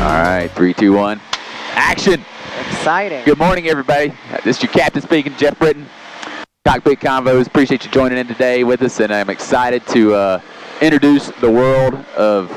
All right, 3, 2, 1. Action! Exciting. Good morning, everybody. This is your captain speaking, Jeff Britton. Cockpit Convos. Appreciate you joining in today with us, and I'm excited to introduce the world of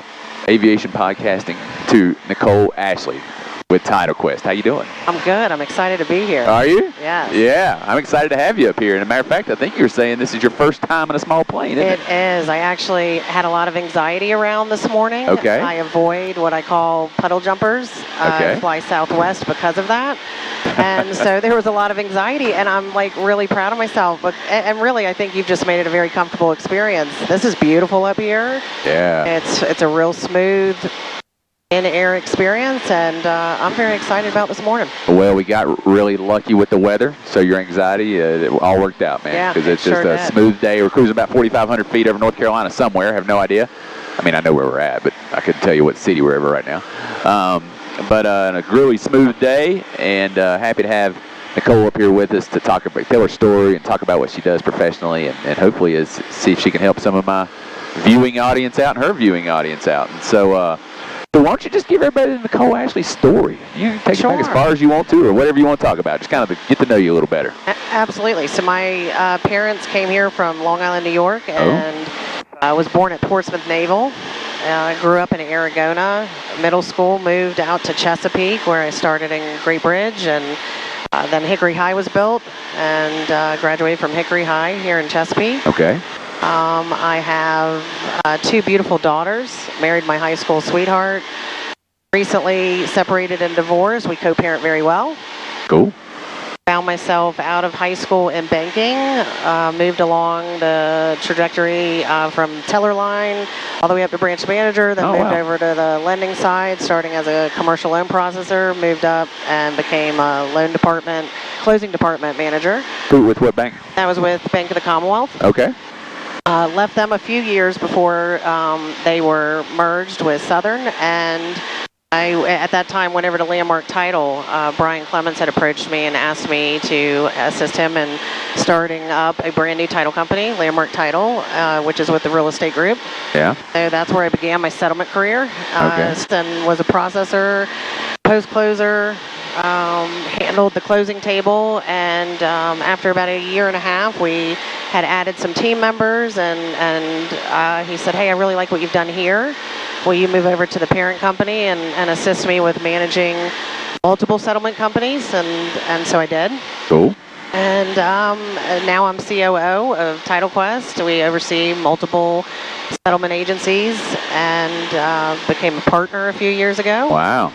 aviation podcasting to Nicole Ashley with TitleQuest. How you doing? I'm good. I'm excited to be here. Are you? Yes. Yeah, I'm excited to have you up here. And as a matter of fact, I think you were saying this is your first time in a small plane, isn't it? It is. I actually had a lot of anxiety around this morning. Okay. I avoid what I call puddle jumpers. Okay. I fly Southwest because of that. And so there was a lot of anxiety, and I'm like really proud of myself. But and really, I think you've just made it a very comfortable experience. This is beautiful up here. Yeah. It's a real smooth in-air experience, and I'm very excited about this morning. Well, we got really lucky with the weather, so your anxiety, it all worked out, man. Yeah, because it's sure just a did. smooth day. We're cruising about 4,500 feet over North Carolina somewhere. I have no idea. I mean, I know where we're at, but I couldn't tell you what city we're over right now. But a really smooth day, and happy to have Nicole up here with us to talk about, tell her story and talk about what she does professionally, and hopefully see if she can help some of my viewing audience out and her viewing audience out. And so why don't you just give everybody the Nicole Ashley story? You can take it back as far as you want to, or whatever you want to talk about. Just kind of get to know you a little better. Absolutely. So my parents came here from Long Island, New York, and I was born at Portsmouth Naval. I grew up in Aragona. Middle school, moved out to Chesapeake, where I started in Great Bridge, and then Hickory High was built, and graduated from Hickory High here in Chesapeake. Okay. I have 2 beautiful daughters, married my high school sweetheart, recently separated and divorced. We co-parent very well. Cool. Found myself out of high school in banking, moved along the trajectory from teller line all the way up to branch manager, then moved over to the lending side, starting as a commercial loan processor, moved up and became a closing department manager. With what bank? That was with Bank of the Commonwealth. Okay. Left them a few years before they were merged with Southern, and I, at that time, went over to Landmark Title. Brian Clemens had approached me and asked me to assist him in starting up a brand new title company, Landmark Title, which is with the real estate group. Yeah. So that's where I began my settlement career. And was a processor, post-closer, handled the closing table, and after about a year and a half, we had added some team members, and he said, "Hey, I really like what you've done here. Will you move over to the parent company and assist me with managing multiple settlement companies?" And so I did. Cool. And now I'm COO of TitleQuest. We oversee multiple settlement agencies, and became a partner a few years ago. Wow.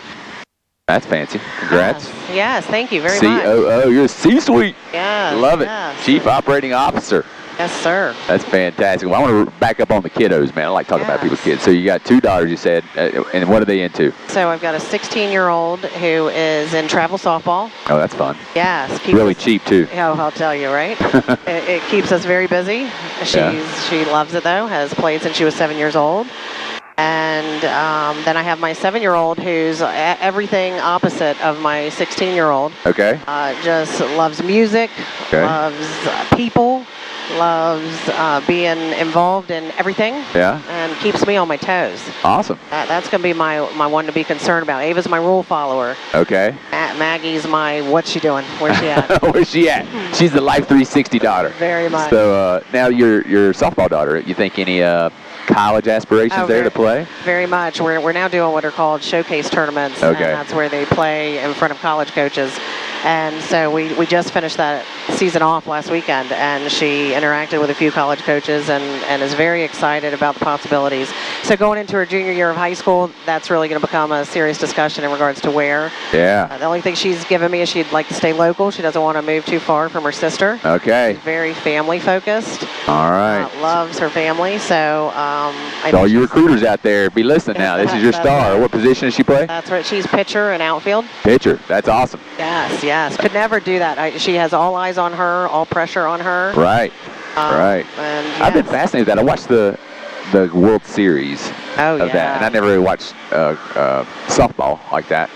That's fancy. Congrats. Yes, thank you very much. COO, you're a C-suite. Yes. Love it. Yes. Chief Operating Officer. Yes, sir. That's fantastic. Well, I want to back up on the kiddos, man. I like talking about people's kids. So you got 2 daughters, you said, and what are they into? So I've got a 16-year-old who is in travel softball. Oh, that's fun. Yes. Really cheap, too. Oh, I'll tell you, right? it keeps us very busy. She loves it, though, has played since she was 7 years old. And then I have my 7-year-old who's everything opposite of my 16-year-old. Okay. Just loves music, loves people, loves being involved in everything. Yeah. And keeps me on my toes. Awesome. That's going to be my one to be concerned about. Ava's my rule follower. Okay. Maggie's my what's she doing? Where's she at? Where's she at? She's the Life 360 daughter. Very much. So now your softball daughter, you think any college aspirations there to play? Very much. We're now doing what are called showcase tournaments. Okay. And that's where they play in front of college coaches. And so we just finished that season off last weekend, and she interacted with a few college coaches and is very excited about the possibilities. So going into her junior year of high school, that's really going to become a serious discussion in regards to where. Yeah. The only thing she's given me is she'd like to stay local. She doesn't want to move too far from her sister. Okay. She's very family focused. All right. Loves her family. So all you recruiters out there, be listening now. This is your star. What position does she play? That's right. She's pitcher and outfield. Pitcher. That's awesome. Yes. Could never do that. She has all eyes on her, all pressure on her. Right. Right. And I've been fascinated with that. I watched the World Series of that, and I never really watched softball like that.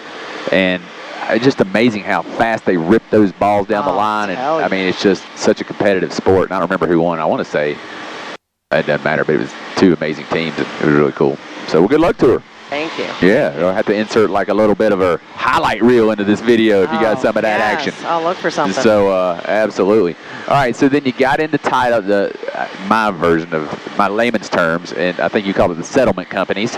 And it's just amazing how fast they rip those balls down the line. And I mean, it's just such a competitive sport. And I don't remember who won. I want to say it doesn't matter, but it was 2 amazing teams. And it was really cool. So, well, good luck to her. Thank you. Yeah, I'll have to insert like a little bit of a highlight reel into this video if you got some of that action. I'll look for something. So, absolutely. All right, so then you got into title, my version of my layman's terms, and I think you call it the settlement companies.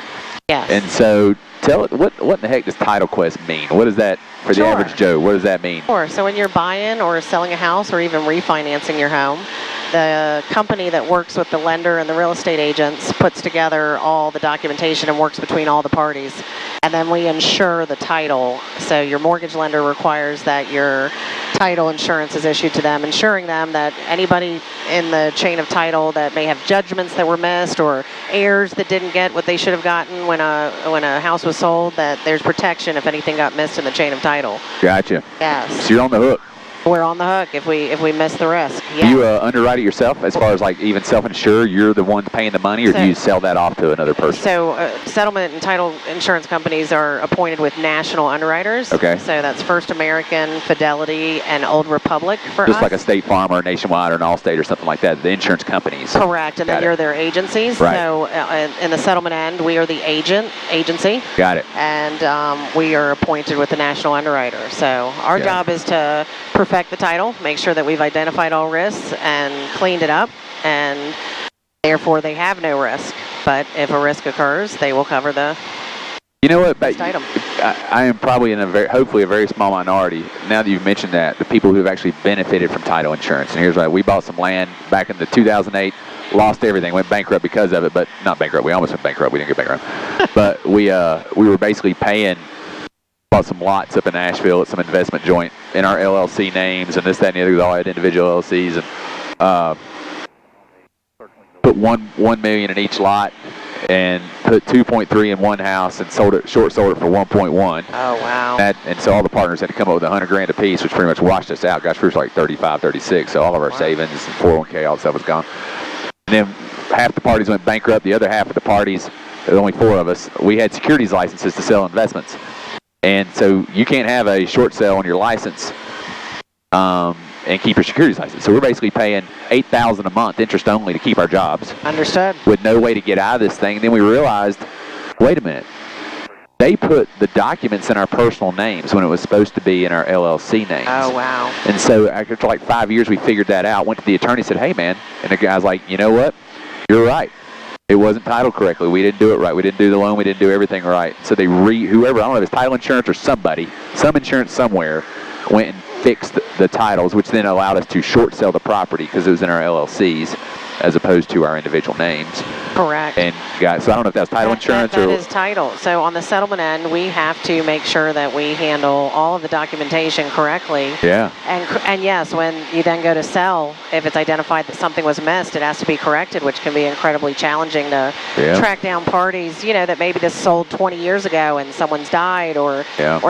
Yes. And so, tell it, what in the heck does TitleQuest mean? What is that for the average Joe? What does that mean? Sure. So when you're buying or selling a house or even refinancing your home, the company that works with the lender and the real estate agents puts together all the documentation and works between all the parties. And then we insure the title. So your mortgage lender requires that your title insurance is issued to them, ensuring them that anybody in the chain of title that may have judgments that were missed or heirs that didn't get what they should have gotten when a house was sold, that there's protection if anything got missed in the chain of title. Gotcha. Yes. So you're on the hook. We're on the hook if we miss the risk. Yeah. Do you underwrite it yourself as far as like even self-insure? You're the one paying the money, or do you sell that off to another person? So settlement and title insurance companies are appointed with national underwriters. Okay. So that's First American, Fidelity, and Old Republic for us. Just like a State Farm or a Nationwide or an Allstate or something like that, the insurance companies. Correct, and then you're their agencies. Right. So in the settlement end, we are the agency. Got it. And we are appointed with the national underwriter. So our job is to perfect the title, make sure that we've identified all risks and cleaned it up, and therefore they have no risk. But if a risk occurs, they will cover the item. I am probably in hopefully a very small minority, now that you've mentioned that, the people who have actually benefited from title insurance. And here's why. We bought some land back in the 2008, lost everything, went bankrupt because of it, but not bankrupt. We almost went bankrupt. We didn't get bankrupt. But we were basically bought some lots up in Nashville at some investment joint in our LLC names and this, that, and the other. We all had individual LLCs, and put $1 million in each lot and put 2.3 in one house and sold it for 1.1. Oh, wow. And so all the partners had to come up with $100,000 a piece, which pretty much washed us out. Gosh, we were like 35, 36. So all of our savings and 401k, all that stuff was gone. And then half the parties went bankrupt. The other half of the parties, there were only 4 of us, we had securities licenses to sell investments. And so you can't have a short sale on your license and keep your securities license. So we're basically paying $8,000 a month interest only to keep our jobs. Understood. With no way to get out of this thing. And then we realized, wait a minute, they put the documents in our personal names when it was supposed to be in our LLC names. Oh, wow. And so after like 5 years, we figured that out, went to the attorney, said, hey, man. And the guy's like, you know what? You're right. It wasn't titled correctly. We didn't do it right. We didn't do the loan. We didn't do everything right. So they whoever, I don't know if it's title insurance or somebody, some insurance somewhere, went and fixed the titles, which then allowed us to short sell the property because it was in our LLCs as opposed to our individual names. Correct. And so I don't know if that's title insurance or... That is title. So on the settlement end, we have to make sure that we handle all of the documentation correctly. Yeah. And yes, when you then go to sell, if it's identified that something was missed, it has to be corrected, which can be incredibly challenging to track down parties, that maybe this sold 20 years ago and someone's died or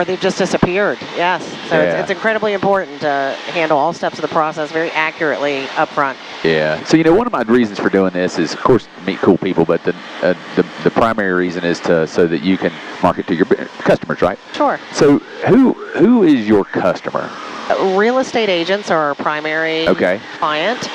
they've just disappeared. Yes. So it's incredibly important to handle all steps of the process very accurately up front. Yeah. So, one of my reasons for doing this is, of course, meet cool people, but the primary reason is so that you can market to your customers, right? Sure. So who is your customer? Real estate agents are our primary client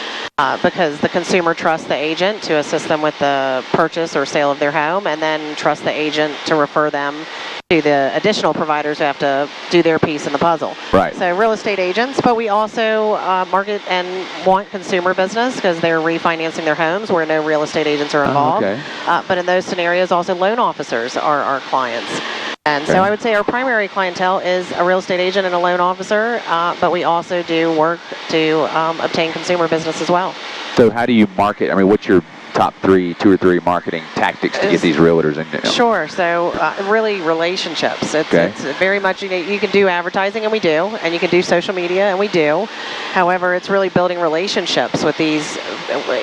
because the consumer trusts the agent to assist them with the purchase or sale of their home, and then trust the agent to refer them to the additional providers who have to do their piece in the puzzle. Right. So real estate agents, but we also market and want consumer business because they're refinancing their homes where no real estate agents are involved. But in those scenarios, also loan officers are our clients. And so I would say our primary clientele is a real estate agent and a loan officer, but we also do work to obtain consumer business as well. So how do you market? I mean, what's your top 2 or 3 marketing tactics to get these realtors in? Sure. So really relationships. It's very much, you can do advertising, and we do, and you can do social media, and we do. However, it's really building relationships with these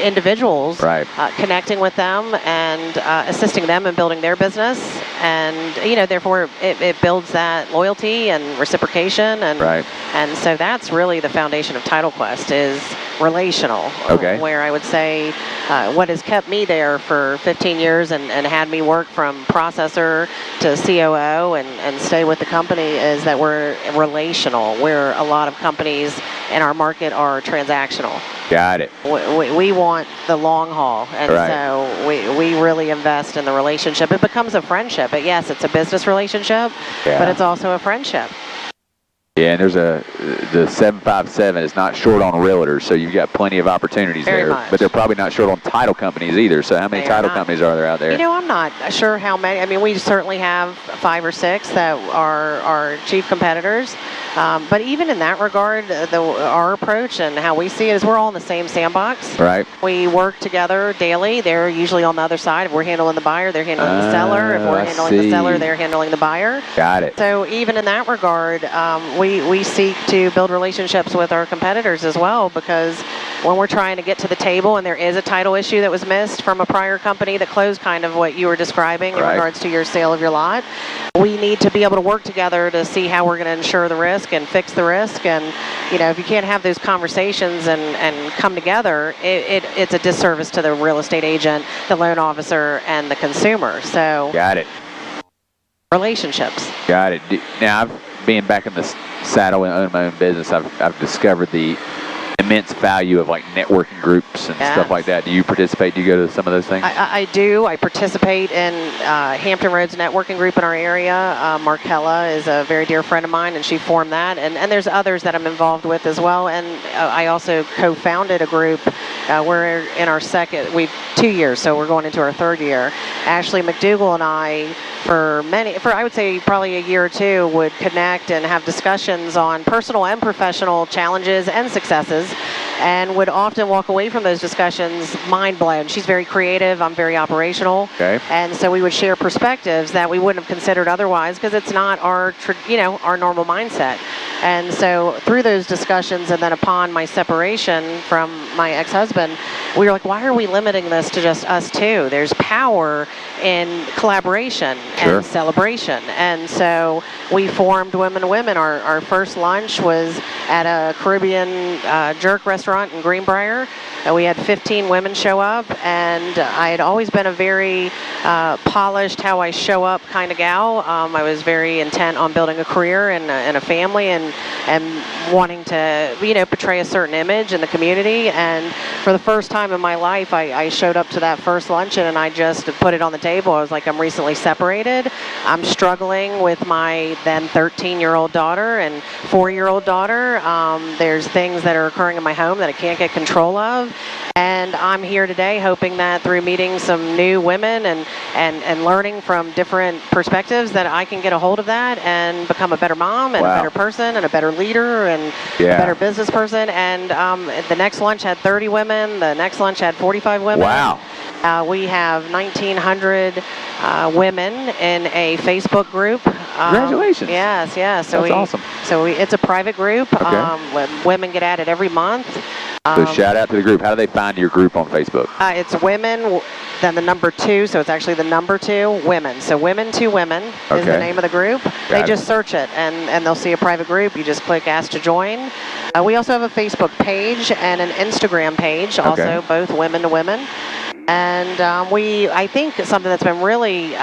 individuals, connecting with them and assisting them in building their business. And, therefore it builds that loyalty and reciprocation. And so that's really the foundation of TitleQuest is relational. Okay. Where I would say what has kept me there for 15 years and had me work from processor to COO and stay with the company is that we're relational, where a lot of companies in our market are transactional. Got it. We want the long haul, and Right. so we really invest in the relationship. It becomes a friendship. But yes, it's a business relationship, but it's also a friendship. Yeah, and there's the 757 is not short on realtors, so you've got plenty of opportunities Very there. much. But they're probably not short on title companies either. So how many title companies are there out there? You know, I'm not sure how many. I mean, we certainly have 5 or 6 that are our chief competitors. But even in that regard, our approach and how we see it is we're all in the same sandbox. Right. We work together daily. They're usually on the other side. If we're handling the buyer, they're handling the seller. If we're handling the seller, they're handling the buyer. Got it. So even in that regard, we seek to build relationships with our competitors as well, because when we're trying to get to the table and there is a title issue that was missed from a prior company that closed, kind of what you were describing in regards to your sale of your lot, we need to be able to work together to see how we're going to insure the risk and fix the risk. And you know, if you can't have those conversations and come together, it's a disservice to the real estate agent, the loan officer, and the consumer. So got it. Relationships. Got it. Now, being back in the saddle and owning my own business, I've discovered the immense value of like networking groups and stuff like that. Do you participate? Do you go to some of those things? I do. I participate in Hampton Roads networking group in our area. Markella is a very dear friend of mine, and she formed that. And there's others that I'm involved with as well. And I also co-founded a group. We're in our 2 years, so we're going into our 3rd year. Ashley McDougall and I, for I would say probably a year or 2, would connect and have discussions on personal and professional challenges and successes, and would often walk away from those discussions mind blown. She's very creative, I'm very operational, and so we would share perspectives that we wouldn't have considered otherwise, because it's not our normal mindset. And so through those discussions, and then upon my separation from my ex-husband, we were like, why are we limiting this to just us two? There's power in collaboration and celebration. And so we formed Women to Women. Our first lunch was at a Caribbean jerk restaurant in Greenbrier. We had 15 women show up, and I had always been a very polished, how I show up kind of gal. I was very intent on building a career and a family, and wanting to, portray a certain image in the community. And for the first time in my life, I showed up to that first luncheon, and I just put it on the table. I was like, I'm recently separated. I'm struggling with my then 13-year-old daughter and 4-year-old daughter. There's things that are occurring in my home that I can't get control of. And I'm here today hoping that through meeting some new women and learning from different perspectives, that I can get a hold of that and become a better mom and a better person and a better leader and a better business person. And the next lunch had 30 women. The next lunch had 45 women. Wow. We have 1,900 women in a Facebook group. Congratulations. Yes. So that's awesome. So it's a private group. Women get added every month. So shout out to the group. How do they find your group on Facebook? It's women, then the number 2, so it's actually the number 2, women. So Women to Women is the name of the group. They just search it, and they'll see a private group. You just click Ask to Join. We also have a Facebook page and an Instagram page, also both Women to Women. And I think something that's been really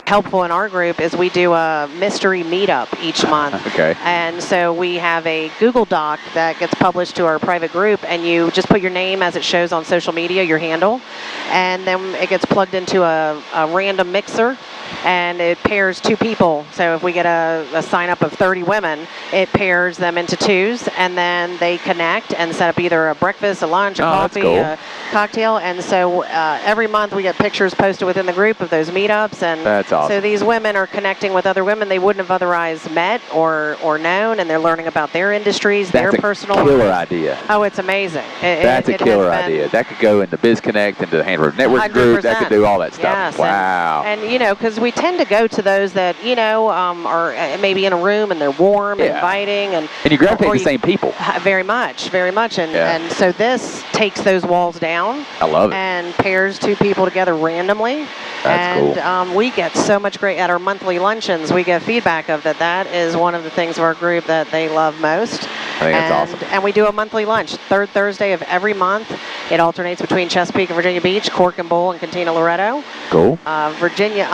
helpful in our group is we do a mystery meetup each month. And so we have a Google Doc that gets published to our private group, and you just put your name as it shows on social media, your handle, and then it gets plugged into a random mixer, and it pairs 2 people. So if we get a sign up of 30 women, it pairs them into 2s, and then they connect and set up either a breakfast, a lunch, a coffee, a cocktail. And so every month we get pictures posted within the group of those meetups, and that's awesome. So these women are connecting with other women they wouldn't have otherwise met or known, and they're learning about their industries, their personal. That's a killer idea. Oh, it's amazing. That's a killer idea. That could go into BizConnect, into the Handler Network group. That could do all that stuff. Yes, wow. And because we tend to go to those that are maybe in a room and they're warm and inviting, and you gravitate the same people. Very much, and so this takes those walls down. I love it. And pairs 2 people together randomly. That's cool. We get so much great at our monthly luncheons. We get feedback of that is one of the things of our group that they love most. I think that's awesome. And we do a monthly lunch, third Thursday of every month. It alternates between Chesapeake and Virginia Beach, Cork and Bull, and Cantina Loretto. Cool. Virginia,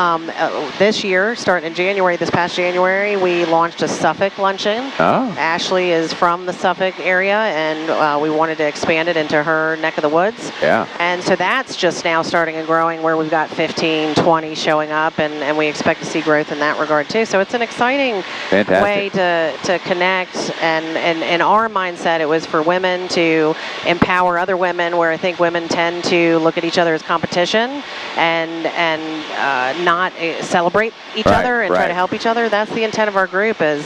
this year, starting in January, this past January, we launched a Suffolk luncheon. Oh. Ashley is from the Suffolk area, and we wanted to expand it into her neck of the woods. Yeah. And so that's just now starting and growing, where we've got 15, 20 showing up, and we expect to see growth in that regard too. So it's an exciting way to connect, and in our mindset, it was for women to empower other women, where I think women tend to look at each other as competition and not celebrate each other and try to help each other. That's the intent of our group, is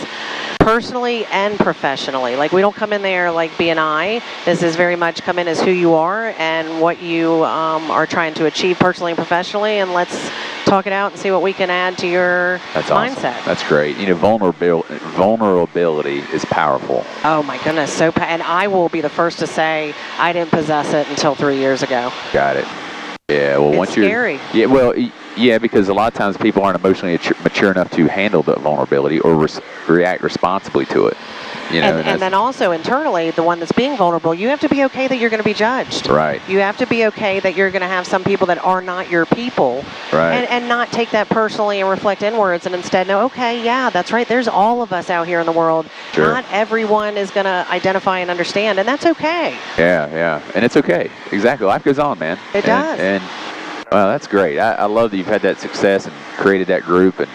personally and professionally. Like, we don't come in there like B&I. This is very much come in as who you are and what you are trying to achieve personally and professionally, and let's talk it out and see what we can add to your mindset. Awesome. That's great. You know, vulnerability is powerful. Oh my goodness, and I will be the first to say I didn't possess it until 3 years ago. Got it. Yeah, well, once you're scary. Yeah, well, yeah, because a lot of times people aren't emotionally mature enough to handle the vulnerability or react responsibly to it. You know, and then also internally, the one that's being vulnerable, you have to be okay that you're going to be judged. Right. You have to be okay that you're going to have some people that are not your people. Right. And not take that personally and reflect inwards, and instead know, okay, yeah, that's right. There's all of us out here in the world. Sure. Not everyone is going to identify and understand, and that's okay. Yeah. And it's okay. Exactly. Life goes on, man. It does. And well, that's great. I love that you've had that success and created that group, and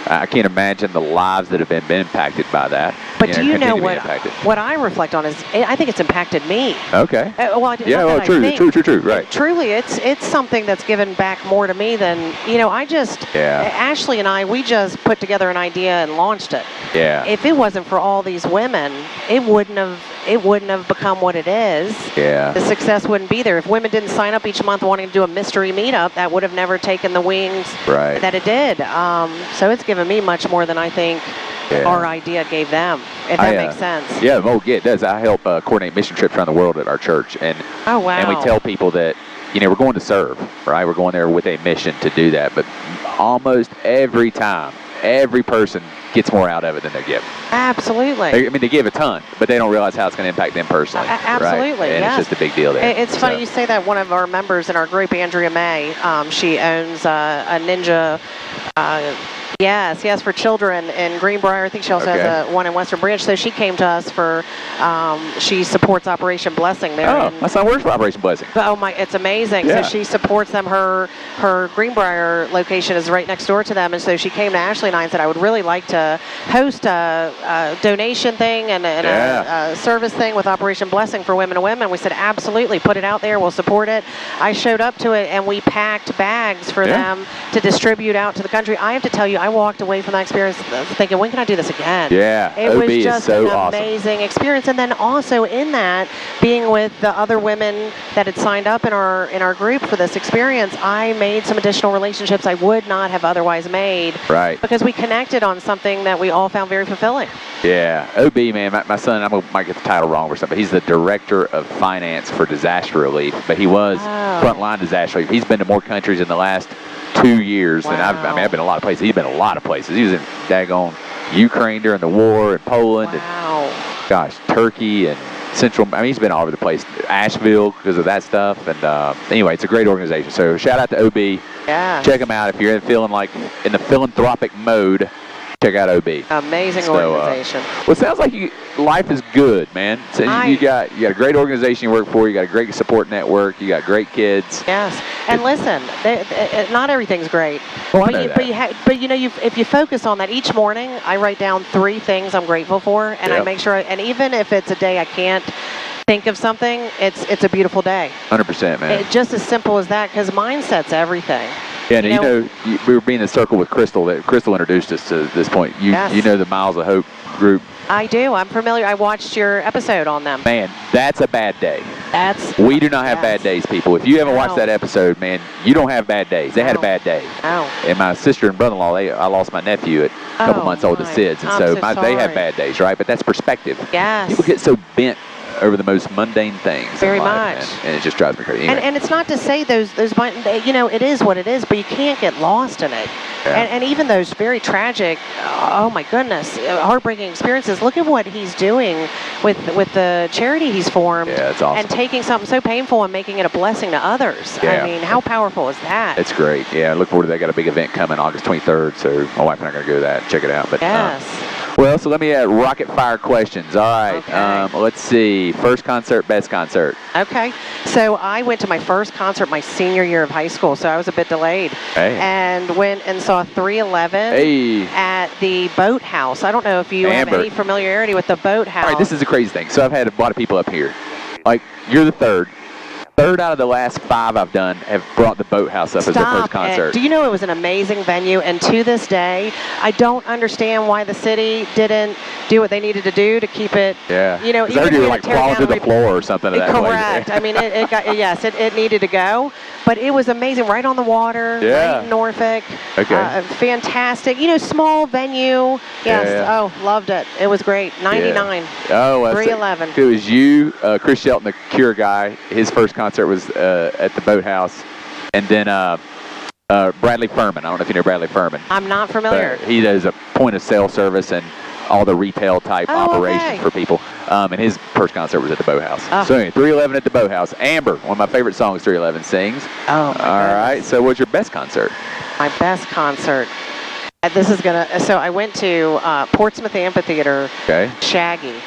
I can't imagine the lives that have been impacted by that. But do you know what I reflect on is, I think it's impacted me. Okay. True. Right. Truly, it's something that's given back more to me than, Ashley and I, we just put together an idea and launched it. Yeah. If it wasn't for all these women, it wouldn't have become what it is. Yeah. The success wouldn't be there. If women didn't sign up each month wanting to do a mystery meetup, that would have never taken the wings that it did. So it's given me much more than I think our idea gave them, if that makes sense. Yeah, it does. I help coordinate mission trips around the world at our church. And, oh, wow. And we tell people that, we're going to serve, right? We're going there with a mission to do that. But almost every time, every person gets more out of it than they give. Absolutely. I mean, they give a ton, but they don't realize how it's going to impact them personally. Absolutely, right? And it's just a big deal there. It's funny you say that. One of our members in our group, Andrea May, she owns a Ninja. Yes, for children in Greenbrier. I think she also has one in Western Branch. So she came to us for, she supports Operation Blessing there. Oh, my son works for Operation Blessing. Oh my, it's amazing. Yeah. So she supports them. Her Greenbrier location is right next door to them. And so she came to Ashley and I and said, I would really like to host a donation thing and a service thing with Operation Blessing for women to women. We said, absolutely, put it out there. We'll support it. I showed up to it and we packed bags for them to distribute out to the country. I have to tell you, I walked away from that experience thinking, when can I do this again? Yeah, it was just so an amazing experience. And then also in that, being with the other women that had signed up in our group for this experience, I made some additional relationships I would not have otherwise made. Right. Because we connected on something that we all found very fulfilling. Yeah, OB, man, my son, I might get the title wrong or something, but he's the Director of Finance for Disaster Relief, but he was frontline disaster relief. He's been to more countries in the last 2 years than I've been a lot of places. He's been a lot of places. He was in daggone Ukraine during the war, and Poland, and Turkey, and he's been all over the place. Asheville because of that stuff. And anyway, it's a great organization. So shout out to OB. Yeah. Check them out if you're feeling like in the philanthropic mode. Check out OB. Amazing organization. Well, it sounds like life is good, man. So you got a great organization you work for. You got a great support network. You got great kids. Yes. And listen, not everything's great. Well, but if you focus on that each morning, I write down 3 things I'm grateful for, and I make sure. And even if it's a day I can't think of something, it's a beautiful day. 100%, man. It's just as simple as that, because mindset's everything. Yeah, and we were being in a circle with Crystal. Crystal introduced us to this point. You know the Miles of Hope group. I do. I'm familiar. I watched your episode on them. Man, that's a bad day. We do not have bad days, people. If you haven't watched that episode, man, you don't have bad days. They had a bad day. And my sister and brother-in-law, I lost my nephew at a couple months old to SIDS, and they have bad days, right? But that's perspective. Yes. People get so bent over the most mundane things. Very in life, much. And it just drives me crazy. Anyway. And it's not to say those it is what it is, but you can't get lost in it. Yeah. And even those very tragic, oh my goodness, heartbreaking experiences. Look at what he's doing with the charity he's formed. Yeah, it's awesome. And taking something so painful and making it a blessing to others. Yeah. I mean, how powerful is that? It's great. Yeah, I look forward to that. They got a big event coming August 23rd, so my wife and I are going to go to that and check it out. But, yes. Well, so let me add rapid fire questions. All right. Okay. Let's see. First concert, best concert. Okay. So I went to my first concert my senior year of high school, so I was a bit delayed. Hey. And went and saw 311 Hey. at the Boathouse. I don't know if you have any familiarity with the Boathouse. All right, this is the crazy thing. So I've had a lot of people up here. Like, you're the third. Third out of the last 5 I've done have brought the Boathouse up as their first concert. Do you know it was an amazing venue? And to this day, I don't understand why the city didn't do what they needed to do to keep it. Yeah. You know, I heard you were like crawling through the floor or something of that place. Correct. I mean, it needed to go, but it was amazing. Right on the water. Yeah. Right in Norfolk. Okay. Fantastic. You know, small venue. Yes. Yeah. Oh, loved it. It was great. 99. Yeah. Oh, 311. It was you, Chris Shelton, the Cure guy. His first concert was at the Boathouse, and then Bradley Furman. I don't know if you know Bradley Furman. I'm not familiar. But he does a point of sale service and all the retail type operations for people. And his first concert was at the Boathouse. Oh. So anyway, 311 at the Boathouse. Amber, one of my favorite songs 311 sings. Oh, my all goodness. right. So what's your best concert? My best concert. This is so I went to Portsmouth Amphitheater. Okay. Shaggy.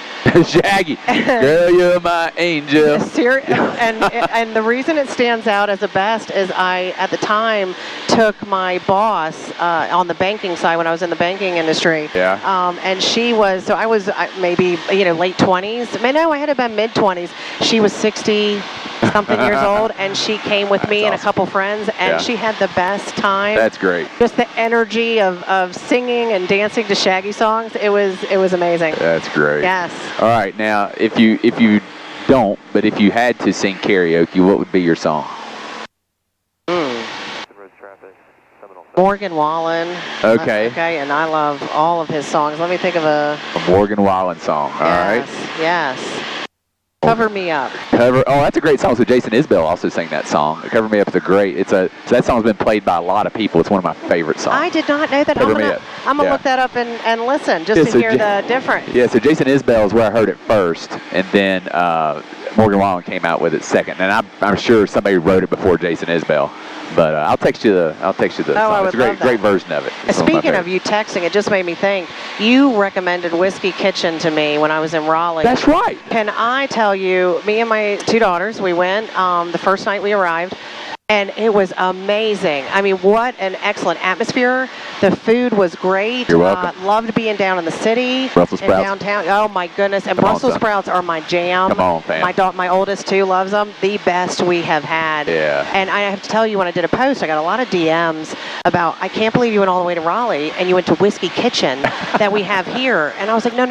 Shaggy. Girl, you're my angel. And the reason it stands out as a best is I, at the time, took my boss on the banking side when I was in the banking industry. Yeah. And she was, so I was maybe, late 20s. No, I had to been mid-20s. She was 60-something years old, and she came with me and a couple friends, and she had the best time. That's great. Just the energy of singing and dancing to Shaggy songs. It was amazing. That's great. Yes. All right, now if you don't, but if you had to sing karaoke, what would be your song? Morgan Wallen. Okay. Okay, and I love all of his songs. Let me think of a Morgan Wallen song. All right. Yes. Cover Me Up. Oh, that's a great song. So Jason Isbell also sang that song. Cover Me Up is a great. So that song's been played by a lot of people. It's one of my favorite songs. I did not know that. I'm gonna look that up and listen just to hear the difference. Yeah. So Jason Isbell is where I heard it first, and then Morgan Wallen came out with it second. And I'm sure somebody wrote it before Jason Isbell. But I'll text you the song. It's a great version of it. Speaking of you texting, it just made me think. You recommended Whiskey Kitchen to me when I was in Raleigh. That's right. Can I tell you, me and my 2 daughters, we went the first night we arrived, and it was amazing. I mean, what an excellent atmosphere. The food was great. You're welcome. Loved being down in the city. Brussels sprouts. Downtown. Oh, my goodness. And Brussels sprouts are my jam. Come on, fam. My oldest, too, loves them. The best we have had. Yeah. And I have to tell you, when I did a post, I got a lot of DMs about, I can't believe you went all the way to Raleigh and you went to Whiskey Kitchen that we have here. And I was like, no.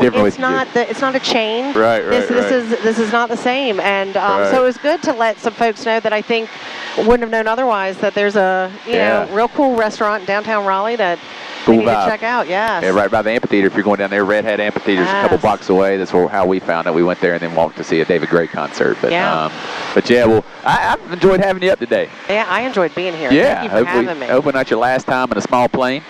It's not a chain. Right. This is not the same. And so it was good to let some folks know that I think wouldn't have known otherwise that there's a real cool restaurant in downtown Raleigh that we need to check out. Yes. Yeah, right by the amphitheater. If you're going down there, Red Hat Amphitheater's a couple blocks away. That's how we found it. We went there and then walked to see a David Gray concert. But well, I've enjoyed having you up today. Yeah, I enjoyed being here. Yeah, Thank you for having me. Hopefully not your last time in a small plane.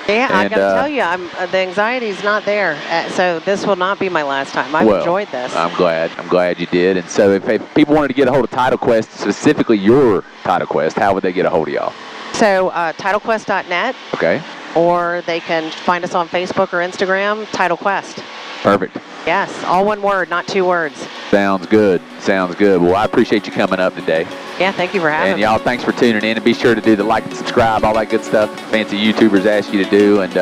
Yeah, I got to tell you, the anxiety's not there, so this will not be my last time. I've enjoyed this. I'm glad you did. And so if people wanted to get a hold of TitleQuest, specifically your TitleQuest, how would they get a hold of y'all? So TitleQuest.net. Okay. Or they can find us on Facebook or Instagram, TitleQuest. Perfect. Yes, all one word, not 2 words. Sounds good. Well, I appreciate you coming up today. Yeah, thank you for having me. And y'all, thanks for tuning in. And be sure to do the like and subscribe, all that good stuff fancy YouTubers ask you to do. And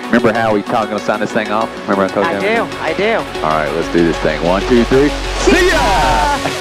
remember how we going to sign this thing off? Remember I told you? I do. All right, let's do this thing. 1, 2, 3. See ya!